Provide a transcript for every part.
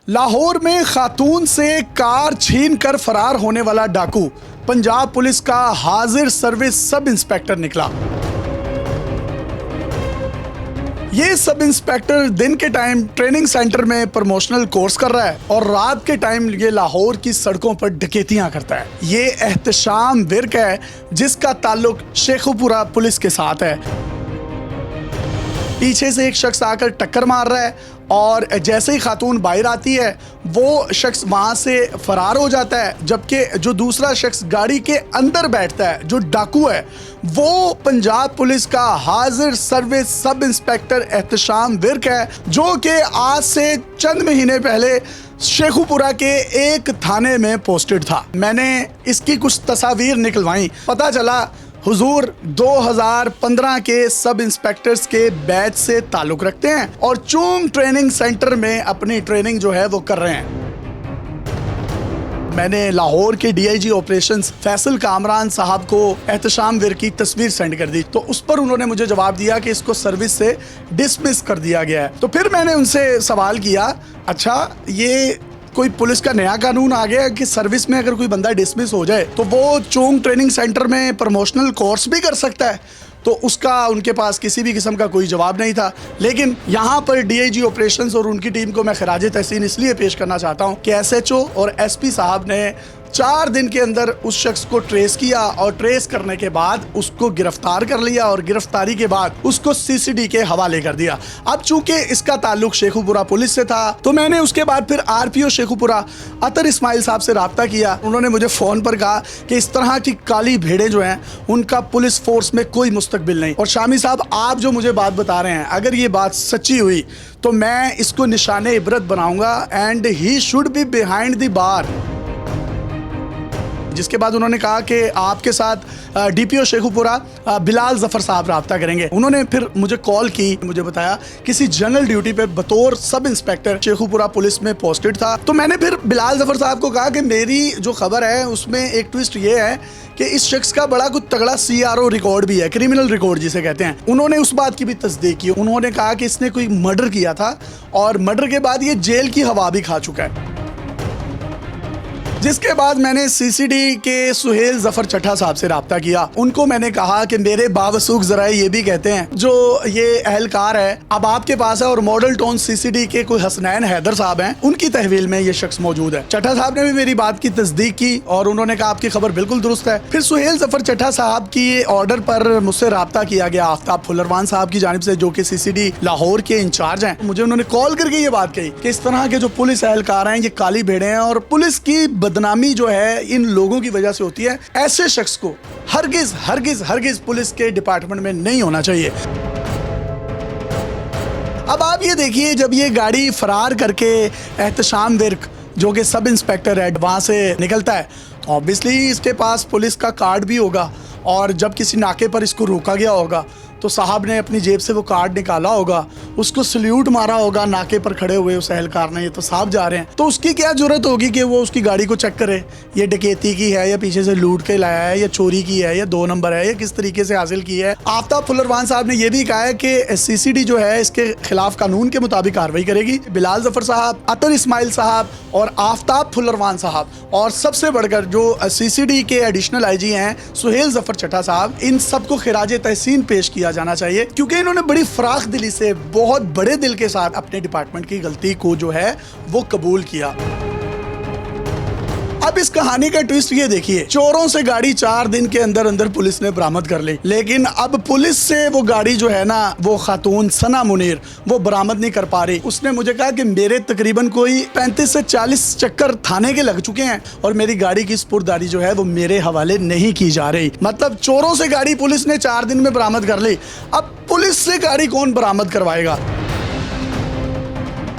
लाहौर में खातून से कार छीन कर फरार होने वाला डाकू पंजाब पुलिस का हाजिर सर्विस सब इंस्पेक्टर निकला। ये सब इंस्पेक्टर दिन के टाइम ट्रेनिंग सेंटर में प्रमोशनल कोर्स कर रहा है और रात के टाइम ये लाहौर की सड़कों पर डकैतियां करता है। ये एहतशाम विर्क है जिसका ताल्लुक शेखुपुरा पुलिस के साथ है। पीछे से एक शख्स आकर टक्कर मार रहा है और जैसे ही खातून बाहर आती है वो शख्स वहां से फरार हो जाता है, जबकि जो दूसरा शख्स गाड़ी के अंदर बैठता है जो डाकू है वो पंजाब पुलिस का हाजिर service sub inspector Ehtesham Virk है, जो कि आज से चंद महीने पहले शेखुपुरा के एक थाने में पोस्टेड था। मैंने इसकी कुछ तस्वीर निकलवाई, पता चला हुजूर 2015 के सब इंस्पेक्टर्स के बैच से ताल्लुक रखते हैं और चूंग ट्रेनिंग सेंटर में अपनी ट्रेनिंग जो है वो कर रहे हैं। मैंने लाहौर के डीआईजी ऑपरेशंस फैसल कामरान साहब को एहतशाम विर्क की तस्वीर सेंड कर दी, तो उस पर उन्होंने मुझे जवाब दिया कि इसको सर्विस से डिसमिस कर दिया गया है। तो फिर मैंने उनसे सवाल किया, अच्छा ये कोई पुलिस का नया कानून आ गया कि सर्विस में अगर कोई बंदा डिसमिस हो जाए तो वो चोंग ट्रेनिंग सेंटर में प्रमोशनल कोर्स भी कर सकता है? तो उसका उनके पास किसी भी किस्म का कोई जवाब नहीं था। लेकिन यहाँ पर डीआईजी ऑपरेशंस और उनकी टीम को मैं खिराज तहसीन इसलिए पेश करना चाहता हूँ कि एसएचओ और एसपी साहब ने 4 दिन के अंदर उस शख्स को ट्रेस किया और ट्रेस करने के बाद उसको गिरफ्तार कर लिया और गिरफ्तारी के बाद उसको सीसीडी के हवाले कर दिया। अब चूंकि इसका ताल्लुक शेखुपुरा पुलिस से था तो मैंने उसके बाद फिर आरपीओ शेखुपुरा अतर इस्माइल साहब से रब्ता किया। उन्होंने मुझे फ़ोन पर कहा कि इस तरह की काली भेड़ें जो हैं उनका पुलिस फोर्स में कोई मुस्तकबिल नहीं। और शामी साहब, आप जो मुझे बात बता रहे हैं अगर ये बात सच्ची हुई तो मैं इसको निशाने इबरत बनाऊंगा and he should be behind the bar. जिसके बाद उन्होंने कहा कि आपके साथ डीपीओ शेखुपुरा बिलाल जफर साहब रब्ता करेंगे। उन्होंने फिर मुझे कॉल की, मुझे बताया किसी जनरल ड्यूटी पे बतौर सब इंस्पेक्टर शेखुपुरा पुलिस में पोस्टेड था। तो मैंने फिर बिलाल जफर साहब को कहा कि मेरी जो खबर है उसमें एक ट्विस्ट ये है कि इस शख्स का बड़ा कुछ तगड़ा CRO रिकॉर्ड भी है, क्रिमिनल रिकॉर्ड जिसे कहते हैं। उन्होंने उस बात की भी तस्दीक की। उन्होंने कहा कि इसने कोई मर्डर किया था और मर्डर के बाद ये जेल की हवा भी खा चुका है। जिसके बाद मैंने सीसीडी के सुहेल जफर चट्टा साहब से रब्ता किया। उनको मैंने कहा कि मेरे बावसूख जराए ये भी कहते हैं जो ये अहलकार है अब आपके पास है और मॉडल टाउन सीसीडी के कोई हसनैन हैदर साहब हैं, उनकी तहवील में ये शख्स मौजूद है। चट्टा साहब ने भी मेरी बात की तस्दीक की और उन्होंने कहा आपकी खबर बिल्कुल दुरुस्त है। फिर सुहेल जफर चट्टा साहब की ऑर्डर पर मुझसे रब्ता किया गया आफ्ताब फुलरवान साहब की जानिब से, जो कि सीसीडी लाहौर के इंचार्ज हैं। मुझे उन्होंने कॉल करके ये बात कही कि इस तरह के जो पुलिस अहलकार हैं ये काली भेड़े हैं और पुलिस की बदनामी जो है इन लोगों की वजह से होती है। ऐसे शख्स को हरगिज हरगिज हरगिज पुलिस के डिपार्टमेंट में नहीं होना चाहिए। अब आप ये देखिए, जब ये गाड़ी फरार करके एहतशाम विर्क जो कि सब इंस्पेक्टर है वहां से निकलता है तो ऑब्वियसली इसके पास पुलिस का कार्ड भी होगा और जब किसी नाके पर इसको रोका गया होगा तो साहब ने अपनी जेब से वो कार्ड निकाला होगा, उसको सल्यूट मारा होगा नाके पर खड़े हुए उस अहलकार ने, ये तो साहब जा रहे हैं। तो उसकी क्या जरूरत होगी कि वो उसकी गाड़ी को चेक करे, ये डकैती की है या पीछे से लूट के लाया है या चोरी की है या 2 नंबर है या किस तरीके से हासिल की है। आफ्ताब फुलरवान साहब ने यह भी कहा है कि सीसीडी जो है इसके खिलाफ कानून के मुताबिक कार्रवाई करेगी। बिलाल जफर साहब, अतर इस्माइल साहब और आफ्ताब फुलरवान साहब और सबसे बढ़कर जो सीसीडी के एडिशनल आईजी हैं सुहेल जफर चट्टा साहब, इन सबको खिराज तहसीन पेश किया जाना चाहिए क्योंकि इन्होंने बड़ी फराख दिली से बहुत बड़े दिल के साथ अपने डिपार्टमेंट की गलती को जो है वो कबूल किया। अब इस कहानी का ट्विस्ट ये देखिए, चोरों से गाड़ी 4 दिन के अंदर अंदर पुलिस ने बरामद कर ली, लेकिन अब पुलिस से वो गाड़ी जो है ना वो खातून सना मुनीर वो बरामद नहीं कर पा रही। उसने मुझे कहा कि मेरे तकरीबन कोई 35 से 40 चक्कर थाने के लग चुके हैं और मेरी गाड़ी की स्पुर्दारी जो है वो मेरे हवाले नहीं की जा रही। मतलब चोरों से गाड़ी पुलिस ने 4 दिन में बरामद कर ली, अब पुलिस से गाड़ी कौन बरामद करवाएगा?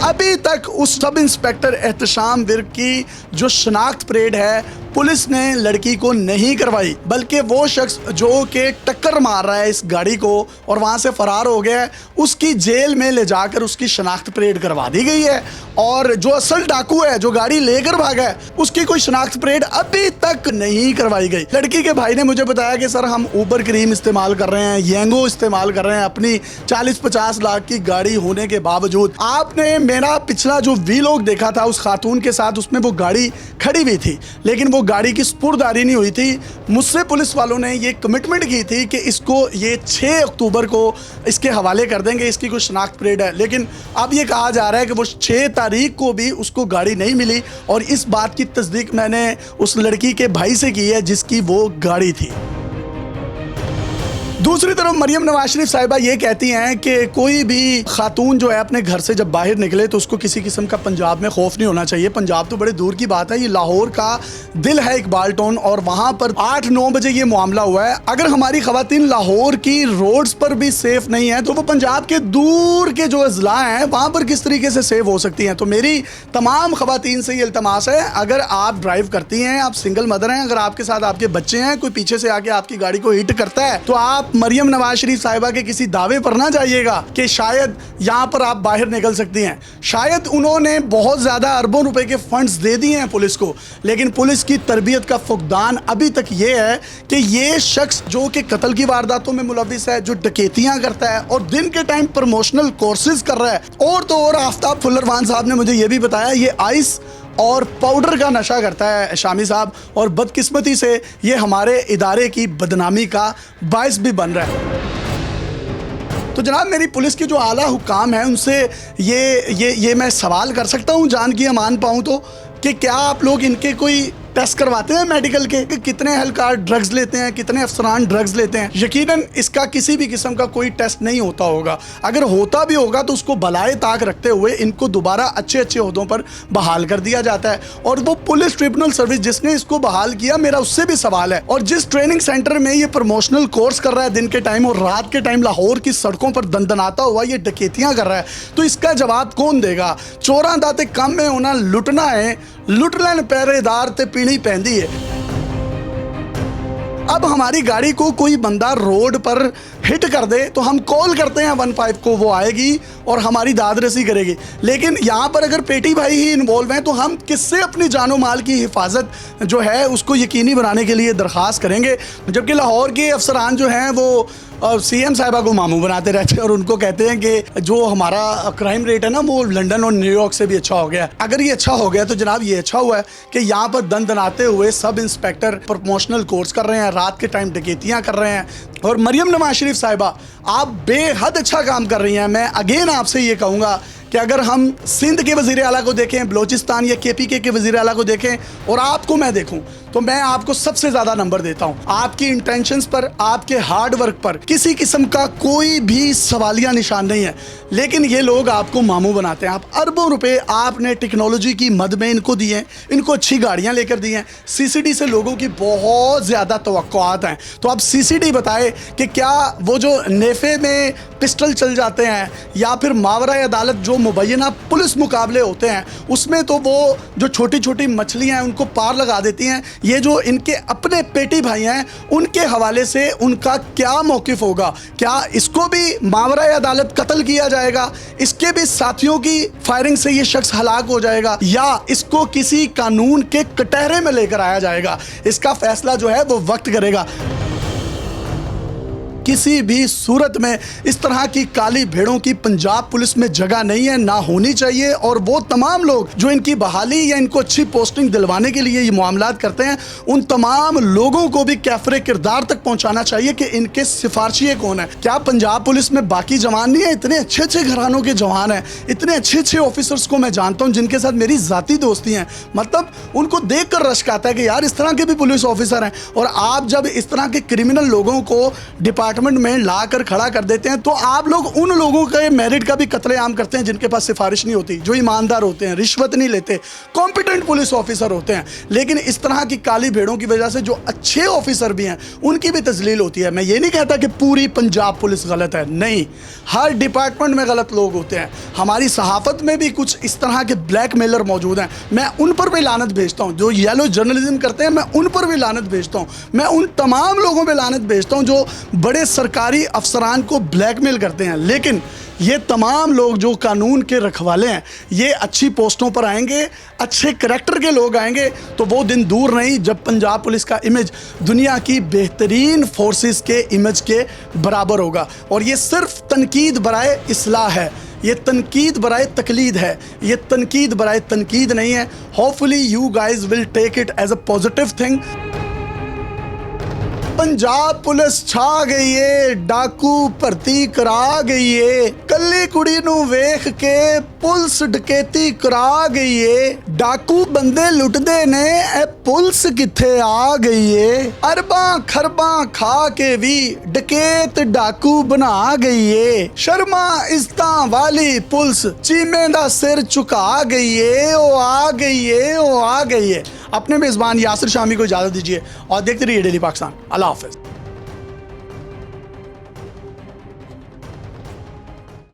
अभी तक उस सब इंस्पेक्टर एहतशाम विर्क की जो शनाख्त परेड है पुलिस ने लड़की को नहीं करवाई, बल्कि वो शख्स जो कि टक्कर मार रहा है इस गाड़ी को और वहां से फरार हो गया है उसकी जेल में ले जाकर उसकी शनाख्त परेड करवा दी गई है। और जो असल डाकू है जो गाड़ी लेकर भागा है उसकी कोई शनाख्त परेड अभी तक नहीं करवाई गई। लड़की के भाई ने मुझे बताया कि सर हम ऊबर क्रीम इस्तेमाल कर रहे हैं, येंगो इस्तेमाल कर रहे हैं, अपनी 40-50 लाख की गाड़ी होने के बावजूद आपने मेरा पिछला जो वीलॉग देखा था उस खातून के साथ, उसमें वो गाड़ी खड़ी हुई थी, लेकिन वो गाड़ी की स्पुर्दारी नहीं हुई थी। मुझसे पुलिस वालों ने ये कमिटमेंट की थी कि इसको ये 6 अक्टूबर को इसके हवाले कर देंगे, इसकी कोई शनाख्त परेड है। लेकिन अब ये कहा जा रहा है कि वो 6 तारीख को भी उसको गाड़ी नहीं मिली, और इस बात की तस्दीक मैंने उस लड़की के भाई से की है जिसकी वो गाड़ी थी। दूसरी तरफ मरियम नवाज शरीफ साहिबा ये कहती हैं कि कोई भी खातून जो है अपने घर से जब बाहर निकले तो उसको किसी किस्म का पंजाब में खौफ नहीं होना चाहिए। पंजाब तो बड़े दूर की बात है, ये लाहौर का दिल है इकबाल टाउन, और वहाँ पर 8-9 बजे ये मामला हुआ है। अगर हमारी खवातीन लाहौर की रोड्स पर भी सेफ नहीं है तो वो पंजाब के दूर के जो अजला हैं वहाँ पर किस तरीके से सेफ हो सकती हैं। तो मेरी तमाम खवातीन से ये इल्तमास है, अगर आप ड्राइव करती हैं, आप सिंगल मदर हैं, अगर आपके साथ आपके बच्चे हैं, कोई पीछे से आके आपकी गाड़ी को हिट करता है तो आप मरियम नवाज शरीफ साहिबा के किसी दावे पर ना जाइएगा कि शायद यहां पर आप बाहर निकल सकती हैं। शायद उन्होंने बहुत ज्यादा अरबों रुपए के फंड्स दे दिए हैं पुलिस को, लेकिन पुलिस की तरबियत का फुकदान अभी तक ये है कि ये शख्स जो कि कत्ल की वारदातों में मुलविस है, जो डकैतियां करता है और दिन के टाइम प्रमोशनल कोर्सेज कर रहा है, और तो और आफ्ताब फुल्लरवान साहब ने मुझे ये भी बताया ये आइस और पाउडर का नशा करता है शामी साहब, और बदकिस्मती से ये हमारे इदारे की बदनामी का बायस भी बन रहा है। तो जनाब मेरी पुलिस के जो आला हुकाम है उनसे ये मैं सवाल कर सकता हूँ जान की अमान पाऊँ तो, कि क्या आप लोग इनके कोई टेस्ट करवाते हैं मेडिकल के कि कितने एहलकार ड्रग्स लेते हैं, कितने अफसरान ड्रग्स लेते हैं? यकीनन इसका किसी भी किस्म का कोई टेस्ट नहीं होता होगा। अगर होता भी होगा तो उसको बलाए ताक रखते हुए इनको दोबारा अच्छे अच्छे ओहदों पर बहाल कर दिया जाता है। और वो पुलिस ट्रिब्यूनल सर्विस जिसने इसको बहाल किया, मेरा उससे भी सवाल है, और जिस ट्रेनिंग सेंटर में ये प्रमोशनल कोर्स कर रहा है दिन के टाइम और रात के टाइम लाहौर की सड़कों पर दंदनाता हुआ ये डकैतियां कर रहा है, तो इसका जवाब कौन देगा? चोरां दाते कम में होना लुटना है, लुट लैन पहरेदार ते पीढ़ी पहनती है। अब हमारी गाड़ी को कोई बंदा रोड पर हिट कर दे तो हम कॉल करते हैं 15 को, वो आएगी और हमारी दाद रसी करेगी। लेकिन यहाँ पर अगर पेटी भाई ही इन्वॉल्व हैं तो हम किससे अपनी जानो माल की हिफाजत जो है उसको यकीनी बनाने के लिए दरख्वास्त करेंगे? जबकि लाहौर के अफसरान जो हैं वो CM साहिबा को मामू बनाते रहते हैं और उनको कहते हैं कि जो हमारा क्राइम रेट है ना वो लंदन और न्यूयॉर्क से भी अच्छा हो गया। अगर ये अच्छा हो गया तो जनाब ये अच्छा हुआ है कि यहाँ पर दंदनाते हुए सब इंस्पेक्टर प्रमोशनल कोर्स कर रहे हैं, रात के टाइम डकैतियाँ कर रहे हैं। और मरियम नवाज शरीफ साहिबा आप बेहद अच्छा काम कर रही हैं। मैं अगेन आपसे ये कहूँगा कि अगर हम सिंध के वज़ीर आला को देखें, बलोचिस्तान या KPK के वज़ीर आला को देखें और आपको मैं देखूं, तो मैं आपको सबसे ज़्यादा नंबर देता हूं। आपकी इंटेंशंस पर, आपके हार्ड वर्क पर किसी किस्म का कोई भी सवालिया निशान नहीं है। लेकिन ये लोग आपको मामू बनाते हैं। आप अरबों रुपए आपने टेक्नोलॉजी की मद में इनको दिए, इनको अच्छी गाड़ियाँ लेकर दी हैं। CCD से लोगों की बहुत ज़्यादा तवक्कुआत हैं। तो अब CCD बताए कि क्या वो जो नेफे में पिस्टल चल जाते हैं या फिर मावरा अदालत जो मुबैना पुलिस मुकाबले होते हैं उसमें तो वो जो छोटी छोटी मछलियां हैं उनको पार लगा देती हैं, ये जो इनके अपने पेटी भाई हैं उनके हवाले से उनका क्या मौक़िफ़ होगा? क्या इसको भी मावरा अदालत कत्ल किया जाएगा? इसके भी साथियों की फायरिंग से ये शख्स हलाक हो जाएगा, या इसको किसी कानून के कटहरे में लेकर आया जाएगा? इसका फैसला जो है वो वक्त करेगा। किसी भी सूरत में इस तरह की काली भेड़ों की पंजाब पुलिस में जगह नहीं है, ना होनी चाहिए। और वो तमाम लोग जो इनकी बहाली या इनको अच्छी पोस्टिंग दिलवाने के लिए ये मामलात करते हैं, उन तमाम लोगों को भी कैफरे किरदार तक पहुंचाना चाहिए कि इनके सिफारशी कौन है। क्या पंजाब पुलिस में बाकी जवान नहीं है? इतने अच्छे अच्छे घरानों के जवान हैं, इतने अच्छे अच्छे ऑफिसर्स को मैं जानता हूँ जिनके साथ मेरी ज़ाती दोस्ती हैं। मतलब उनको देख कर रश्क आता है कि यार इस तरह के भी पुलिस ऑफिसर हैं। और आप जब इस तरह के क्रिमिनल लोगों को डिपार्टमेंट में लाकर खड़ा कर देते हैं तो आप लोग उन लोगों के मेरिट का भी कत्लेआम करते हैं जिनके पास सिफारिश नहीं होती, जो ईमानदार होते हैं, रिश्वत नहीं लेते, कॉम्पिटेंट पुलिस ऑफिसर होते हैं। लेकिन इस तरह की काली भेड़ों की वजह से जो अच्छे ऑफिसर भी हैं उनकी भी तजलील होती है। मैं ये नहीं कहता कि पूरी पंजाब पुलिस गलत है, नहीं, हर डिपार्टमेंट में गलत लोग होते हैं। हमारी सहाफत में भी कुछ इस तरह के ब्लैकमेलर मौजूद हैं। मैं उन पर भी लानत भेजता हूँ जो येलो जर्नलिज्म करते हैं, मैं उन पर भी लानत भेजता हूँ। मैं उन तमाम लोगों पर लानत भेजता हूँ जो बड़े सरकारी अफसरान को ब्लैकमेल करते हैं। लेकिन ये तमाम लोग जो कानून के रखवाले हैं, ये अच्छी पोस्टों पर आएंगे, अच्छे करैक्टर के लोग आएंगे, तो वो दिन दूर नहीं जब पंजाब पुलिस का इमेज दुनिया की बेहतरीन फोर्सेस के इमेज के बराबर होगा। और ये सिर्फ तनकीद बराए इस्लाह है, ये तनकीद बराए तकलीद है, ये तनकीद बराए तनकीद नहीं है। Hopefully you guys will take it as a positive thing. Punjab police छा गई है, डाकू भर्ती करा गई है, कली कुड़ी नू वेख के पुलिस डकैती करा गई है। डाकू बंदे लुटदे ने, ए पुलिस किथे आ गई है। अरबां खरबां खा के भी डकैत डाकू बना गई है। शर्मा इज्जतां वाली पुलिस चीमे दा सिर झुका गई है। ओ आ गई है, ओ आ गई है। अपने मेज़बान यासिर शामी को इजाज़त दीजिए और देखते रहिए डेली पाकिस्तान। अल्लाह हाफ़िज़।